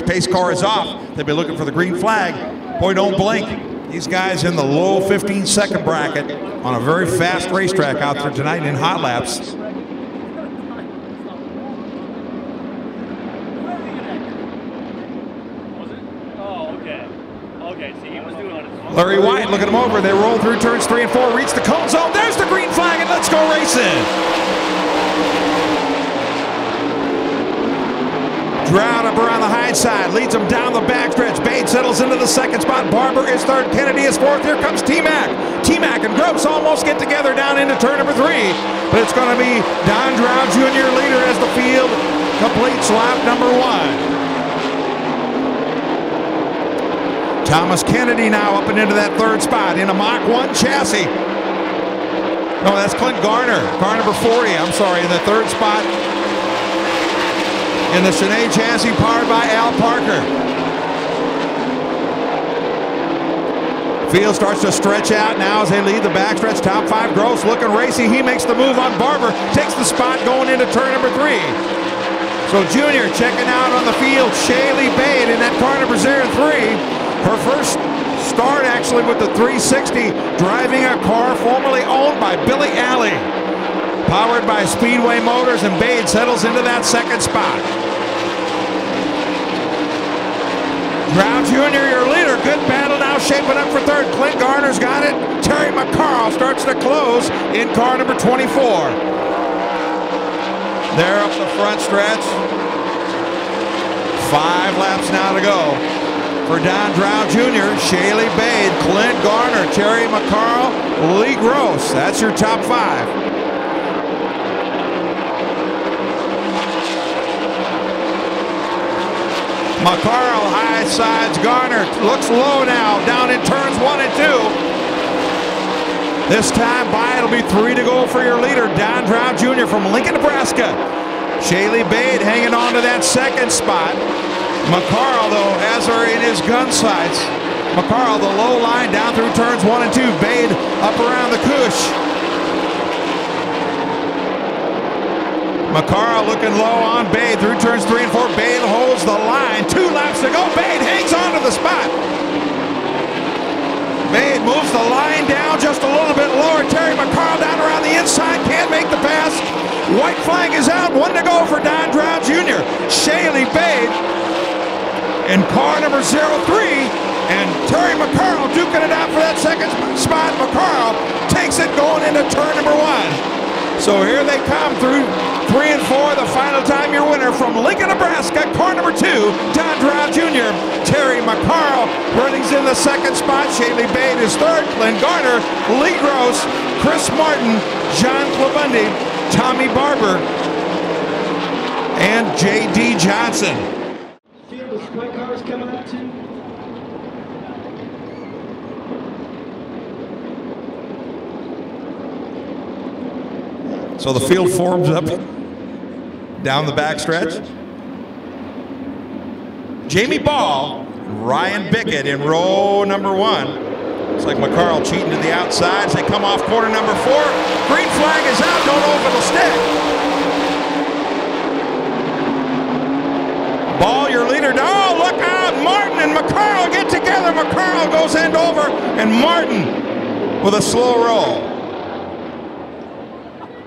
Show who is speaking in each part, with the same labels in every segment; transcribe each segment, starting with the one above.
Speaker 1: Pace car is off. They'll be looking for the green flag. Boy, don't blink. These guys in the low 15-second bracket on a very fast racetrack out there tonight in hot laps. Larry White looking them over. They roll through turns 3 and 4, reach the cone zone. There's the green flag, and let's go racing. Drown up around the high side, leads them down the backstretch. Bade settles into the second spot. Barber is third. Kennedy is fourth. Here comes T-Mac. T-Mac and Gross almost get together down into turn number 3. But it's going to be Don Drow Jr. leader as the field completes lap number 1. Thomas Kennedy now up and into that third spot in a Mach 1 chassis. No, that's Clint Garner. Car number 40, I'm sorry, in the third spot in the Sinead chassis powered by Al Parker. Field starts to stretch out now as they lead the backstretch. Top 5, Gross looking racy. He makes the move on Barber, takes the spot going into turn number 3. So Junior checking out on the field. Shaylee Bade in that car number 03. Her first start actually with the 360, driving a car formerly owned by Billy Alley. Powered by Speedway Motors, and Bade settles into that second spot. Drow Jr., your leader. Good battle now shaping up for third. Clint Garner's got it. Terry McCarl starts to close in car number 24. There up the front stretch. 5 laps now to go. For Don Drow Jr., Shaylee Bade, Clint Garner, Terry McCarl, Lee Gross. That's your top 5. McCarl high sides Garner, looks low now, down in turns 1 and 2. This time by it'll be 3 to go for your leader, Don Drow Jr. from Lincoln, Nebraska. Shaylee Bade hanging on to that second spot. McCarl, though, has her in his gun sights. McCarl, the low line down through turns 1 and 2. Bade up around the cush. McCarl looking low on Bade through turns 3 and 4. Bade holds the line. 2 laps to go. Bade hangs on to the spot. Bade moves the line down just a little bit lower. Terry McCarl down around the inside. Can't make the pass. White flag is out. 1 to go for Don Drow Jr. Shaylee Bade in car number 03, and Terry McCarl duking it out for that second spot. McCarl takes it going into turn number 1. So here they come through 3 and 4, the final time your winner from Lincoln, Nebraska, car number 2, Don Drow Jr. Terry McCarl running's in the second spot. Shaylee Bade is third. Clint Garner, Lee Gross, Chris Martin, John Clabundi, Tommy Barber, and J.D. Johnson.
Speaker 2: White cars coming up too.
Speaker 1: So the field forms up down the backstretch. Jamie Ball, Ryan Bickett in row number 1. Looks like McCarl cheating to the outside as they come off corner number 4. Green flag is out, don't know if it'll stick. Ball, your leader. Oh, look out. Martin and McCarl get together. McCarl goes end over, and Martin with a slow roll.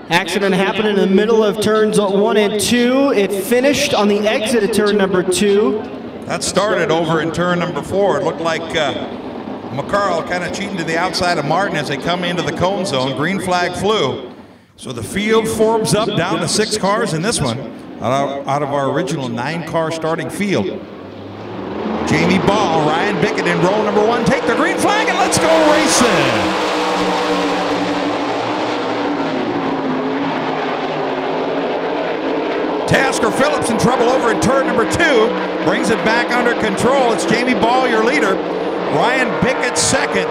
Speaker 3: Accident happened in the middle of turns 1 and 2. It finished on the exit of turn number 2.
Speaker 1: That started over in turn number 4. It looked like McCarl kind of cheating to the outside of Martin as they come into the cone zone. Green flag flew. So the field forms up down to 6 cars in this one. Out of our original 9-car starting field. Jamie Ball, Ryan Bickett in row number 1. Take the green flag and let's go racing. Tasker Phillips in trouble over in turn number 2. Brings it back under control. It's Jamie Ball, your leader. Ryan Bickett second.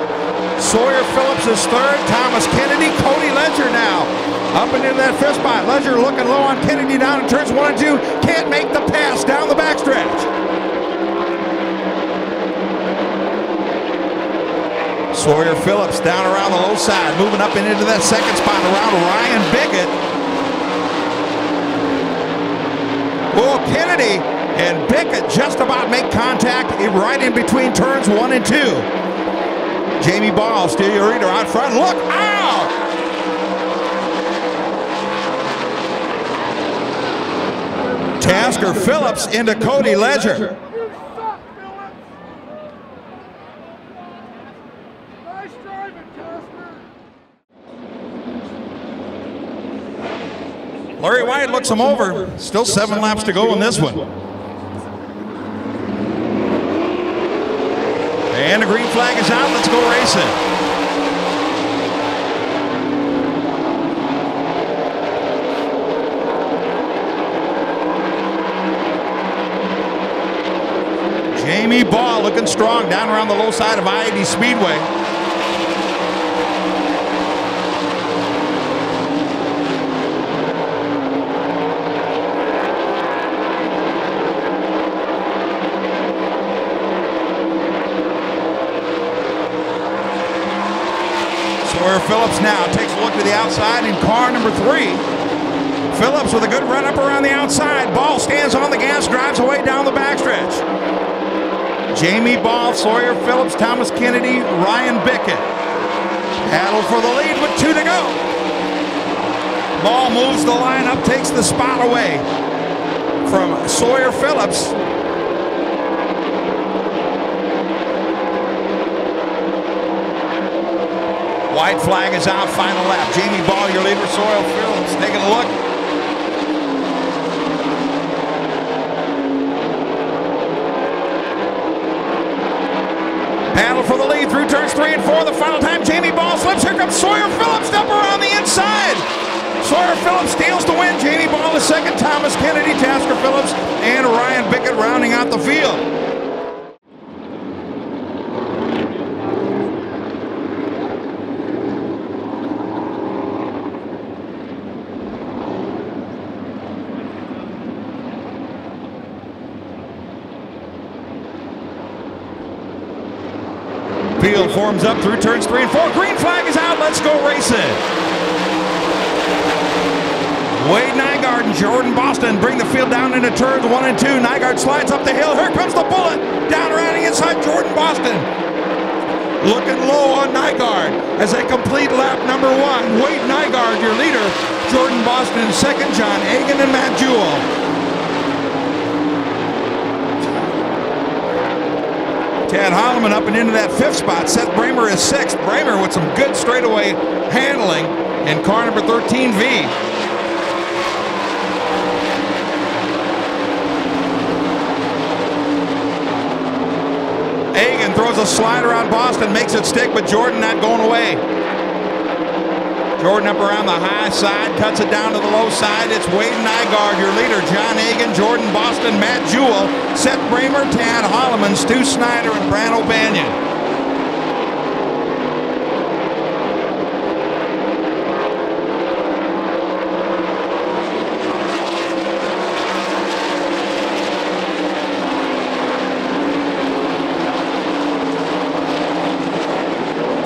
Speaker 1: Sawyer Phillips is third. Thomas Kennedy, Cody Ledger now up and into that 5th spot. Ledger looking low on Kennedy down in turns 1 and 2. Can't make the pass down the backstretch. Sawyer Phillips down around the low side, moving up and into that second spot around Ryan Bickett. Oh, Kennedy and Bickett just about make contact right in between turns 1 and 2. Jamie Ball, steal your leader out front. Look out! Tasker Phillips into Cody Ledger.
Speaker 4: Nice driving, Tasker.
Speaker 1: Larry White looks him over. Still 7 laps to go in this one. And the green flag is out. Let's go racing. Jamie Ball looking strong down around the low side of I-80 Speedway. Sawyer Phillips now takes a look to the outside in car number 3. Phillips with a good run up around the outside. Ball stands on the gas, drives away down the backstretch. Jamie Ball, Sawyer Phillips, Thomas Kennedy, Ryan Bickett. Battle for the lead with 2 to go. Ball moves the line up, takes the spot away from Sawyer Phillips. White flag is out, final lap. Jamie Ball, your leader, Sawyer Phillips, taking a look. Battle for the lead through turns 3 and 4. The final time, Jamie Ball slips. Here comes Sawyer Phillips up around the inside. Sawyer Phillips steals the win. Jamie Ball the second. Thomas Kennedy, Tasker Phillips, and Ryan Bickett rounding out the field. Field forms up through turns 3 and 4. Green flag is out. Let's go racing. Wade Nygaard and Jordan Boston bring the field down into turns 1 and 2. Nygaard slides up the hill. Here comes the bullet. Down around the inside, Jordan Boston. Looking low on Nygaard as they complete lap number 1. Wade Nygaard, your leader. Jordan Boston second. John Egan and Matt Jewell. Tad Holloman up and into that 5th spot. Seth Bramer is 6th. Bramer with some good straightaway handling in car number 13V. Egan throws a slider on Boston, makes it stick, but Jordan not going away. Jordan up around the high side, cuts it down to the low side. It's Wade Nygaard, your leader. John Egan, Jordan Boston, Matt Jewell, Seth Bramer, Tad Holloman, Stu Snyder, and Bran O'Banion.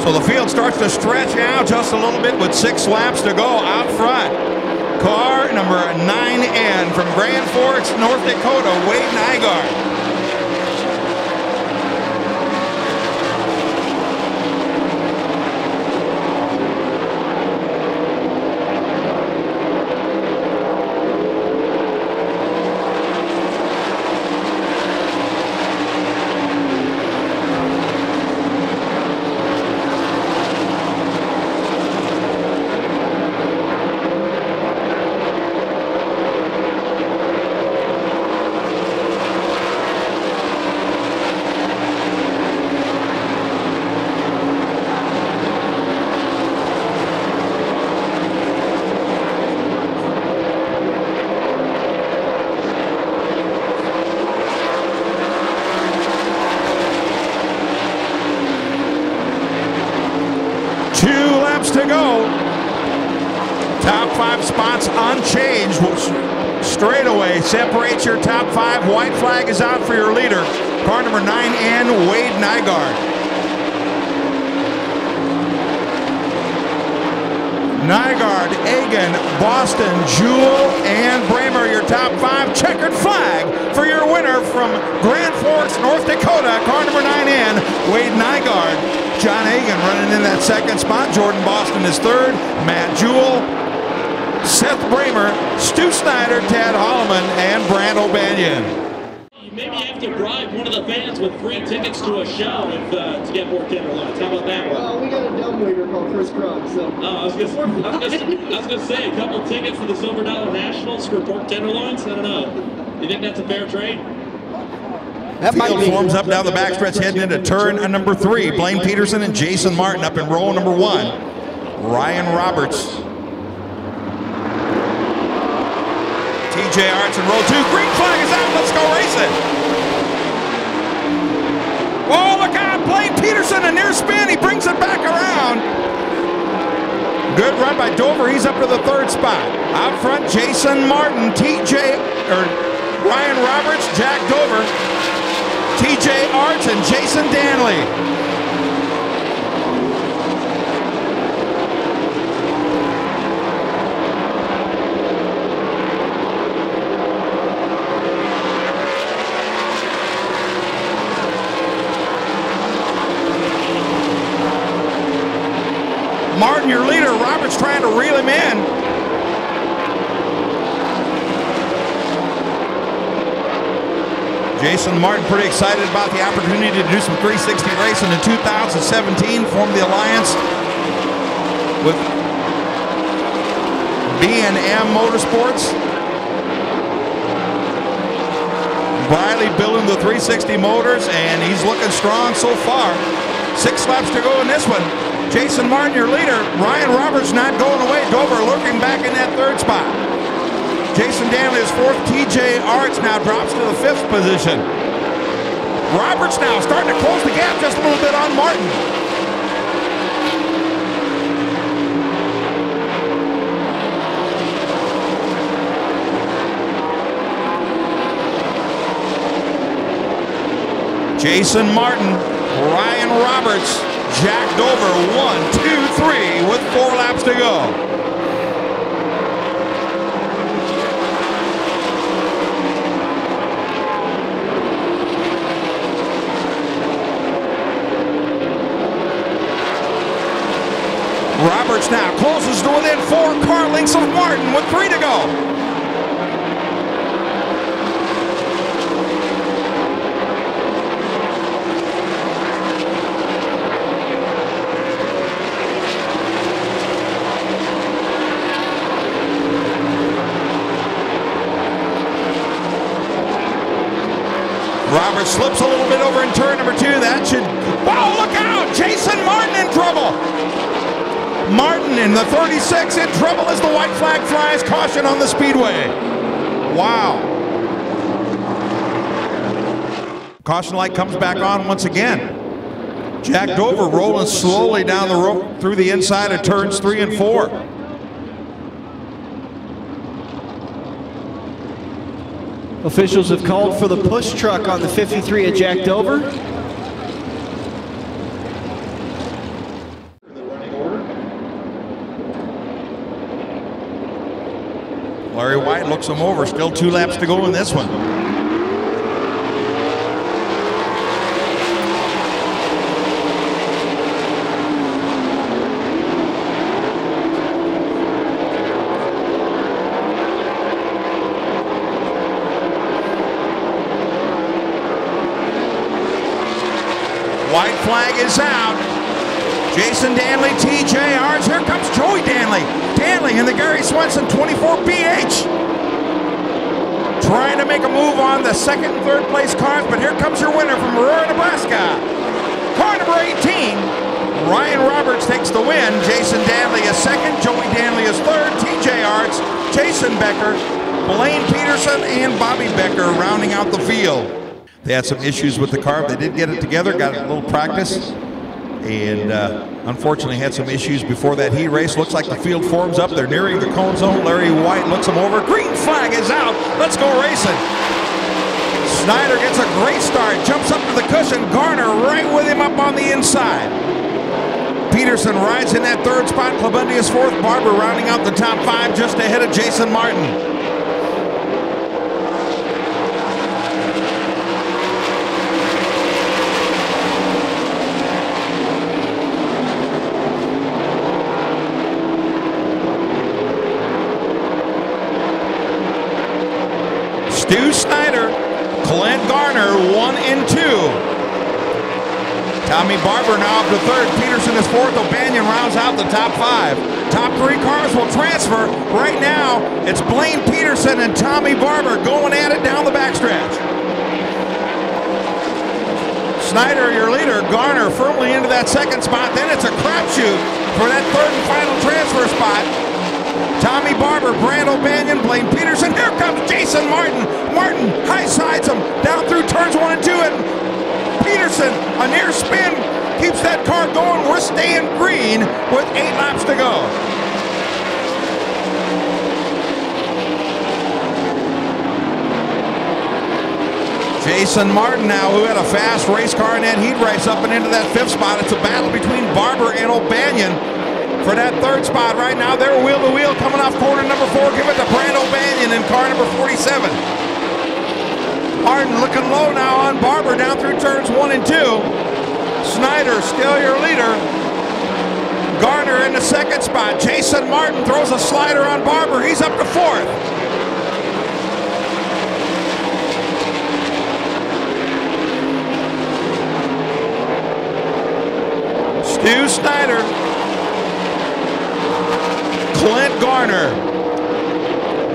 Speaker 1: So the field starts to stretch out just a little bit with 6 laps to go out front. Car number 9N from Grand Forks, North Dakota, Wade Nygaard. To go. Top 5 spots unchanged. Straightaway separates your top 5. White flag is out for your leader. Car number 9N, Wade Nygaard. Nygaard, Egan, Boston, Jewell, and Bramer, your top 5. Checkered flag for your winner from Grand Forks, North Dakota, car number 9 in, Wade Nygaard. John Egan running in that 2nd spot. Jordan Boston is 3rd. Matt Jewell, Seth Bramer, Stu Snyder, Tad Holloman, and Brant O'Banion.
Speaker 5: Maybe you have to bribe one of the fans with free tickets to a show to get more tenderloins. How about that one?
Speaker 2: Well, we got a dumbwaiter called Chris Crumb, so.
Speaker 5: I was gonna say a couple tickets to the Silver Dollar Nationals for pork tenderloins. I don't know. You think that's a fair trade?
Speaker 3: That might be.
Speaker 1: Forms up down the backstretch heading into turn number 3. Blaine Peterson and Jason Martin up in row number 1. Ryan Roberts. TJ Arts in row 2. Green flag is out. Let's go racing. Oh, look out. Blaine Peterson, a near spin. He brings it back around. Good run by Dover. He's up to the 3rd spot. Out front, Jason Martin, Ryan Roberts, Jack Dover, TJ Arts, and Jason Danley. Martin, your leader. Roberts trying to reel him in. Jason Martin pretty excited about the opportunity to do some 360 racing in 2017. Formed the alliance with B&M Motorsports. Briley building the 360 motors, and he's looking strong so far. 6 laps to go in this one. Jason Martin, your leader. Ryan Roberts not going away. Dover lurking back in that 3rd spot. Jason Danley is 4th. TJ Arts now drops to the 5th position. Roberts now starting to close the gap just a little bit on Martin. Jason Martin, Ryan Roberts, Jack Dover, 1, 2, 3 with 4 laps to go. Roberts now closes to within 4 car lengths of Martin with 3 to go. Roberts slips a little bit over in turn number 2. That should, oh, look out! Jason Martin in trouble. Martin in the 36 in trouble as the white flag flies. Caution on the speedway. Wow. Caution light comes back on once again. Jack Dover rolling slowly down the road through the inside of turns 3 and 4.
Speaker 3: Officials have called for the push truck on the 53 at Jack Dover.
Speaker 1: Larry White looks him over. Still 2 laps to go in this one. White flag is out. Jason Danley, TJ Arts. Here comes Joey Danley. Danley in the Gary Swenson 24 BH. Trying to make a move on the 2nd and 3rd place cars, but here comes your winner from Aurora, Nebraska. Car number 18. Ryan Roberts takes the win. Jason Danley is 2nd. Joey Danley is 3rd. TJ Arts, Jason Becker, Blaine Peterson, and Bobby Becker rounding out the field. They had some issues with the car. They did get it together, got a little practice, and unfortunately had some issues before that heat race. Looks like the field forms up. They're nearing the cone zone. Larry White looks them over. Green flag is out. Let's go racing. Snyder gets a great start. Jumps up to the cushion. Garner right with him up on the inside. Peterson rides in that third spot. Klebundy is fourth. Barber rounding out the top 5 just ahead of Jason Martin. Stu Snyder, Clint Garner, 1 and 2. Tommy Barber now up to third. Peterson is fourth. O'Banion rounds out the top 5. Top 3 cars will transfer. Right now, it's Blaine Peterson and Tommy Barber going at it down the backstretch. Snyder, your leader. Garner firmly into that second spot. Then it's a crapshoot for that third and final transfer spot. Tommy Barber, Brand O'Banion, Blaine Peterson. Here comes Jason Martin. Martin high sides him down through turns 1 and 2. And Peterson, a near spin, keeps that car going. We're staying green with 8 laps to go. Jason Martin now, who had a fast race car in that heat race up and into that 5th spot. It's a battle between Barber and O'Banion for that 3rd spot. Right now, they're wheel to wheel coming off corner number 4. Give it to Brand O'Banion in car number 47. Martin looking low now on Barber down through turns 1 and 2. Snyder still your leader. Garner in the 2nd spot. Jason Martin throws a slider on Barber. He's up to 4th. Stu Snyder, Clint Garner,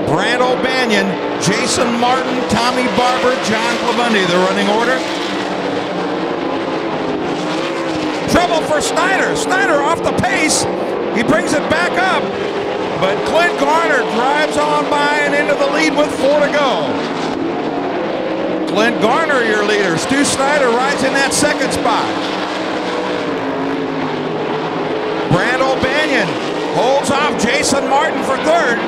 Speaker 1: Brand O'Banion, Jason Martin, Tommy Barber, John Klebundy, the running order. Trouble for Snyder. Snyder off the pace. He brings it back up. But Clint Garner drives on by and into the lead with 4 to go. Clint Garner, your leader. Stu Snyder rides in that 2nd spot. Brand O'Banion holds off Jason Martin for 3rd.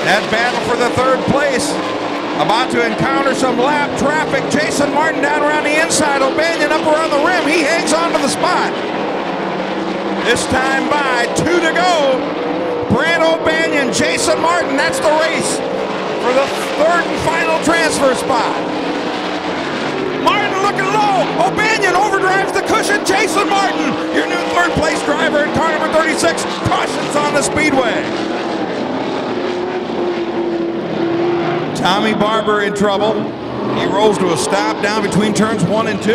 Speaker 1: That battle for the 3rd place about to encounter some lap traffic. Jason Martin down around the inside. O'Banion up around the rim. He hangs on to the spot. This time by 2 to go. Brand O'Banion, Jason Martin. That's the race for the 3rd and final transfer spot. Martin looking low. O'Banion overdrives the cushion. Jason Martin, your new 3rd place driver in car number 36, cautions on the Speedway. Tommy Barber in trouble. He rolls to a stop down between turns 1 and 2.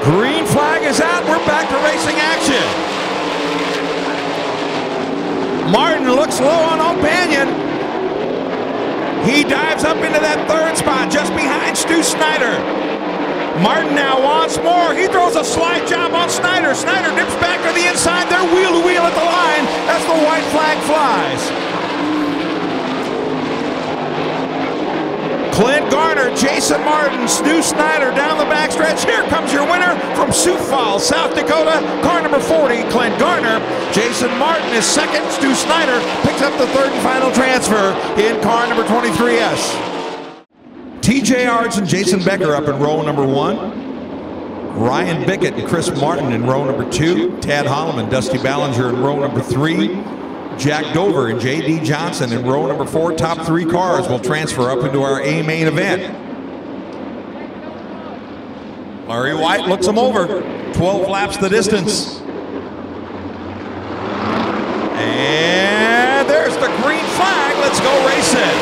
Speaker 1: Green flag is out. We're back to racing action. Martin looks low on O'Banion. He dives up into that 3rd spot just behind Stu Snyder. Martin now wants more. He throws a slide job on Snyder. Snyder dips back to the inside. They're wheel to wheel at the line as the white flag flies. Clint Garner, Jason Martin, Stu Snyder down the backstretch. Here comes your winner from Sioux Falls, South Dakota, car number 40, Clint Garner. Jason Martin is 2nd. Stu Snyder picks up the 3rd and final transfer in car number 23S. TJ Arts and Jason Becker up in row number 1. Ryan Bickett and Chris Martin in row number 2. Tad Holloman and Dusty Ballinger in row number 3. Jack Dover and J.D. Johnson in row number 4. Top 3 cars will transfer up into our A main event. Larry White looks them over. 12 laps the distance. And there's the green flag. Let's go racing.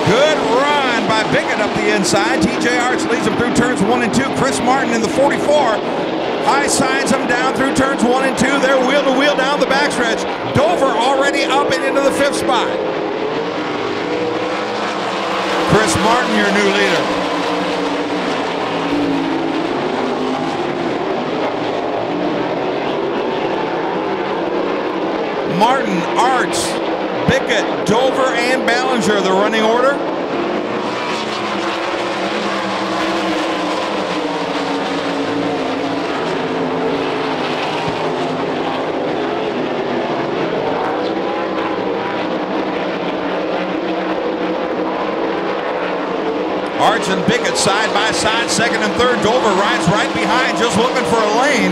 Speaker 1: Good run by Bickett up the inside. TJ Arts leads him through turns 1 and 2. Chris Martin in the 44. High sides him down through turns 1 and 2. They're wheel to wheel down the backstretch. Dover already up and into the 5th spot. Chris Martin, your new leader. Martin, Arts, Bickett, Dover, and Ballinger, the running order. Arts and Bickett side by side, second and third. Dover rides right behind, just looking for a lane.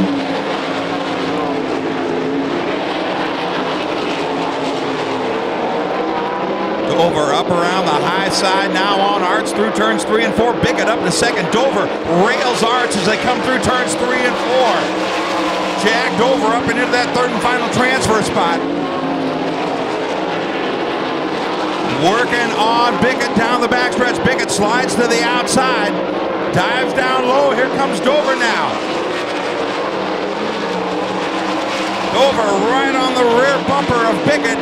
Speaker 1: Dover up around the high side now on Arts through turns 3 and 4. Bickett up to second. Dover rails Arts as they come through turns 3 and 4. Jack Dover up and into that third and final transfer spot. Working on Bickett down the backstretch. Bickett slides to the outside. Dives down low. Here comes Dover now. Dover right on the rear bumper of Bickett.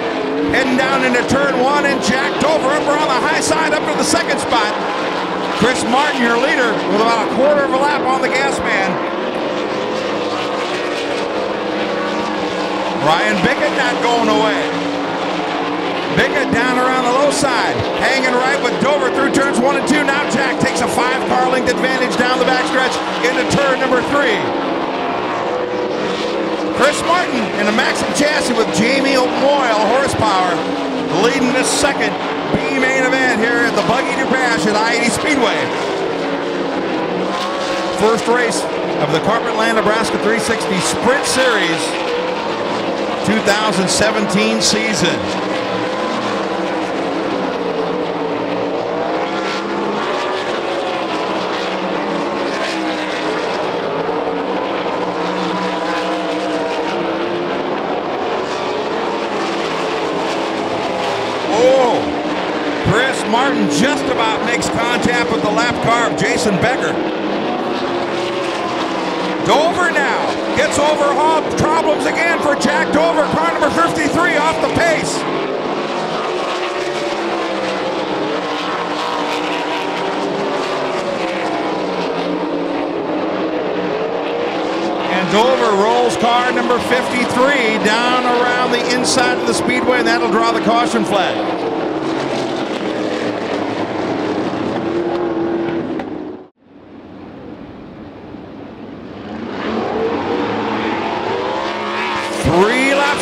Speaker 1: Heading down into turn 1, and Jack Dover up around the high side up to the second spot. Chris Martin, your leader, with about a quarter of a lap on the gas man. Ryan Bickett not going away. Bickett down around the low side, hanging right with Dover through turns 1 and 2. Now Jack takes a 5-car length advantage down the backstretch into turn number 3. Chris Martin in a Maxim chassis with Jamie Moyle horsepower leading this second B main event here at the Buggy Bash at I-80 Speedway. First race of the Carpetland Nebraska 360 Sprint Series 2017 season. Martin just about makes contact with the lap car of Jason Becker. Dover now gets overhauled. Problems again for Jack Dover. Car number 53 off the pace. And Dover rolls car number 53 down around the inside of the speedway, and that'll draw the caution flag.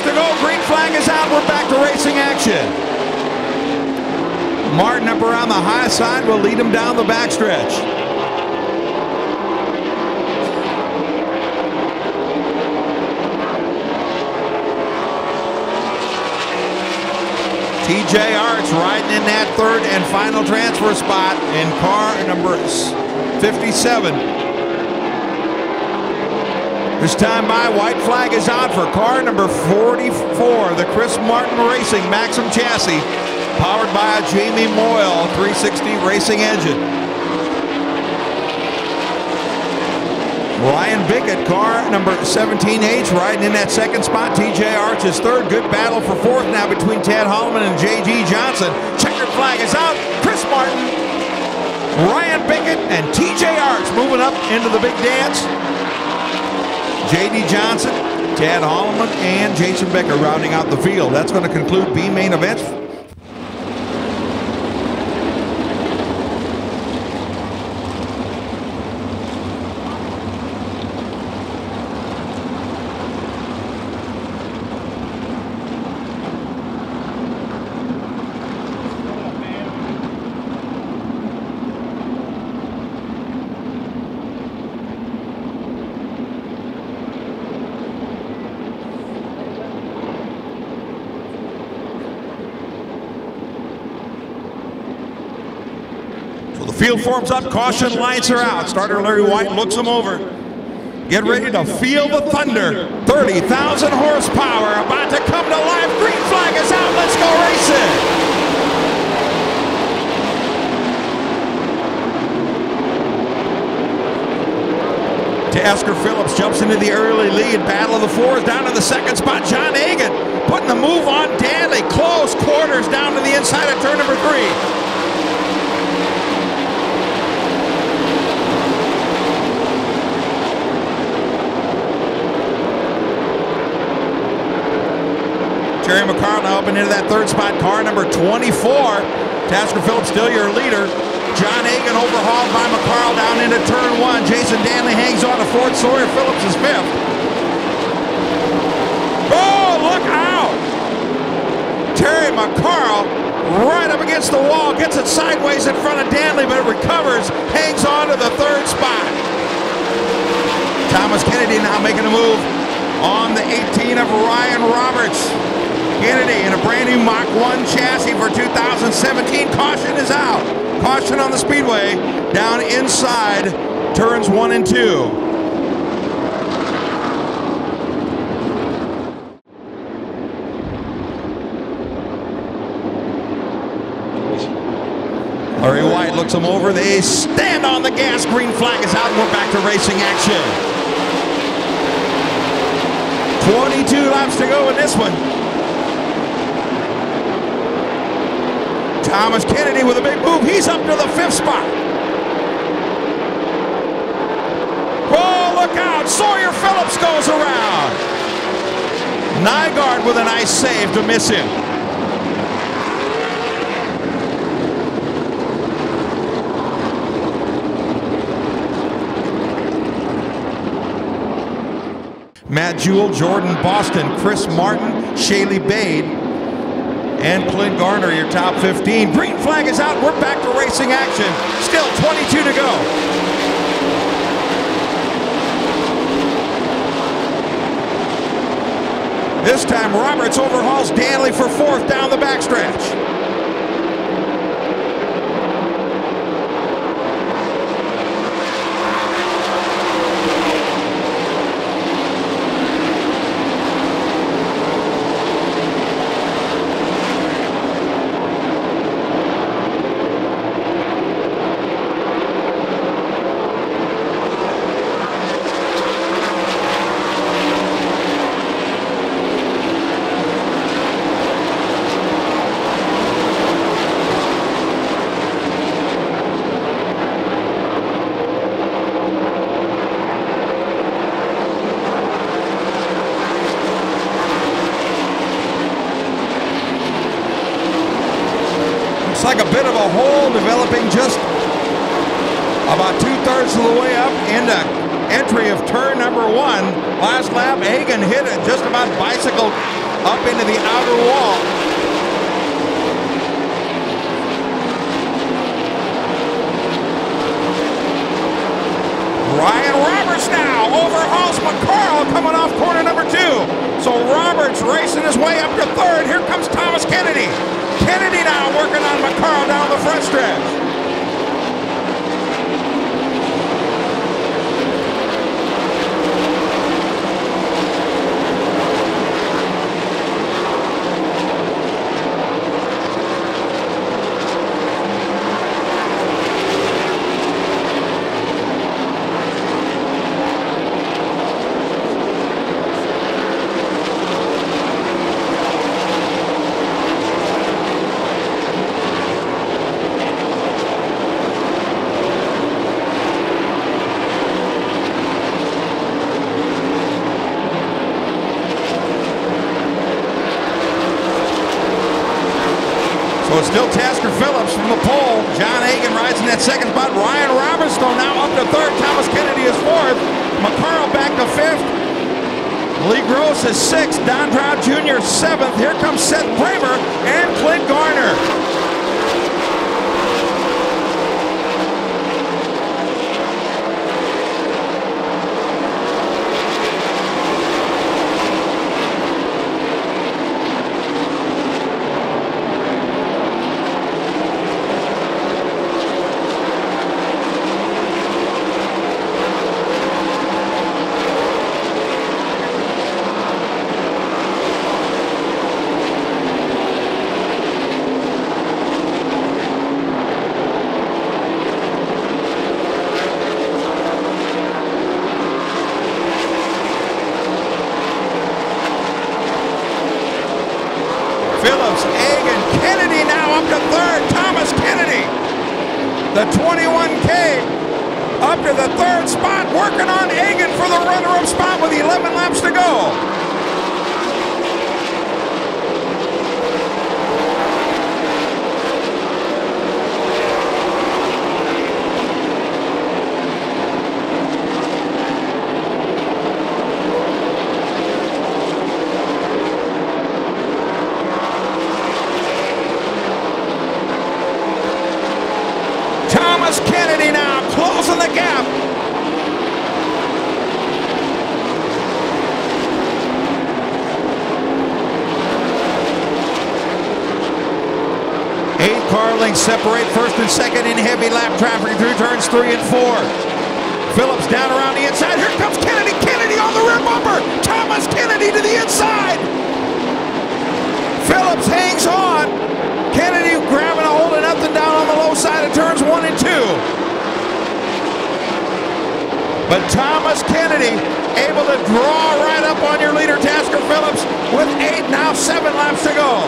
Speaker 1: To go, green flag is out, we're back to racing action. Martin up around the high side will lead him down the backstretch. TJ Arts riding in that third and final transfer spot in car number 57. This time by, white flag is out for car number 44, the Chris Martin Racing Maxim chassis, powered by a Jamie Moyle 360 racing engine. Ryan Bickett, car number 17H, riding in that second spot. TJ Arch is third. Good battle for fourth now between Ted Holloman and J.G. Johnson. Checkered flag is out. Chris Martin, Ryan Bickett, and TJ Arch moving up into the big dance. J.D. Johnson, Tad Holloman, and Jason Becker rounding out the field. That's going to conclude B main events. Field forms up, caution lights are out. Starter Larry White looks him over. Get ready to feel the thunder. 30,000 horsepower about to come to life. Green flag is out, let's go racing. Tasker Phillips jumps into the early lead. Battle of the fours down to the second spot. John Hagan putting the move on Danley. Close quarters down to the inside of turn number 3. Terry McCarl now up and into that third spot. Car number 24. Tasker Phillips still your leader. John Hagan overhauled by McCarl down into turn 1. Jason Danley hangs on to fourth. Sawyer Phillips is fifth. Oh, look out! Terry McCarl right up against the wall, gets it sideways in front of Danley, but it recovers, hangs on to the third spot. Thomas Kennedy now making a move on the 18 of Ryan Roberts. Kennedy in a brand new Mach 1 chassis for 2017. Caution is out. Caution on the Speedway down inside turns 1 and 2. Larry White looks him over. They stand on the gas. Green flag is out, and we're back to racing action. 22 laps to go in this one. Thomas Kennedy with a big move. He's up to the 5th spot. Oh, look out. Sawyer Phillips goes around. Nygaard with a nice save to miss him. Matt Jewell, Jordan Boston, Chris Martin, Shaylee Bade, and Clint Garner, your top 15. Green flag is out. We're back to racing action. Still 22 to go. This time Roberts overhauls Danley for 4th down the backstretch. Looks like a bit of a hole developing just about 2/3 of the way up into entry of turn number 1. Last lap, Hagan hit it, just about bicycled up into the outer wall. Ryan Roberts now overhauls McCarl coming off corner number 2. So Roberts racing his way up to 3rd. Here comes Thomas Kennedy. Kennedy now working on McCarl down the front stretch. So it's still Tasker Phillips from the pole. John Hagan rides in that 2nd spot. Ryan Roberts, though, now up to 3rd. Thomas Kennedy is 4th. McCarl back to 5th. Lee Gross is 6th. Don Trout Jr. 7th. Here comes Seth Bramer and Clint Garner. Phillips, Hagan, Kennedy now up to 3rd. Thomas Kennedy, the 21K, up to the 3rd spot, working on Hagan for the runner-up spot with 11 laps to go. Carlings separate first and second in heavy lap traffic through turns 3 and 4. Phillips down around the inside. Here comes Kennedy. Kennedy on the rear bumper. Thomas Kennedy to the inside. Phillips hangs on. Kennedy grabbing a hold of nothing down on the low side of turns 1 and 2. But Thomas Kennedy able to draw right up on your leader, Tasker Phillips, with 8, now 7 laps to go.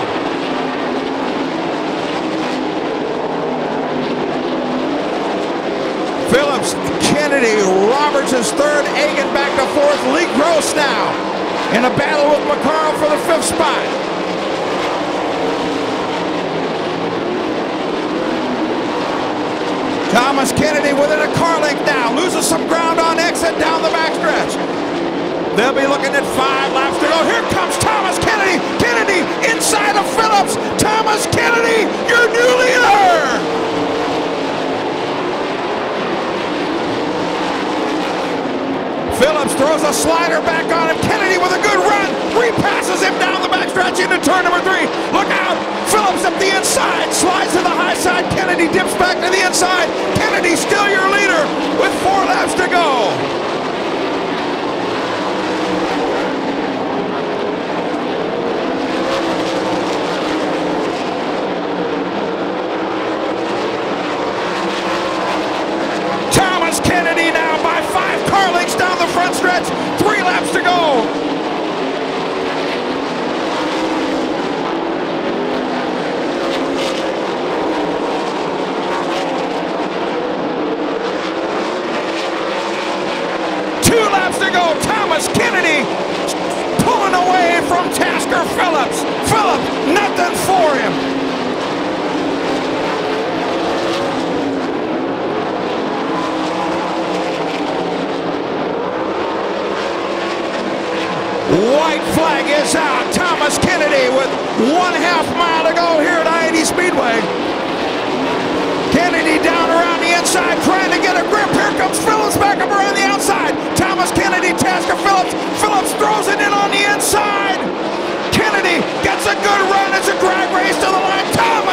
Speaker 1: Phillips, Kennedy, Roberts is third, Egan back to fourth, Lee Gross now in a battle with McCarl for the 5th spot. Thomas Kennedy within a car length now, loses some ground on exit down the backstretch. They'll be looking at 5 laps to go. Here comes Thomas Kennedy. Kennedy inside of Phillips. Thomas Kennedy, your new leader. Phillips throws a slider back on him. Kennedy with a good run. Repasses him down the backstretch into turn number 3. Look out. Phillips up the inside. Slides to the high side. Kennedy dips back to the inside. Kennedy still your leader with 4 laps to go. Thomas Kennedy now by 5 car lengths down the front stretch. 3 laps to go. Thomas Kennedy pulling away from Tasker Phillips. Phillips, nothing for him. White flag is out. Thomas Kennedy with 1/2 mile to go here at I-80 Speedway. Kennedy down around the inside trying to get a grip. Here comes Phillips back up around the outside. Thomas Kennedy, Tasker Phillips. Phillips throws it in on the inside. Kennedy gets a good run. It's a drag race to the line. Thomas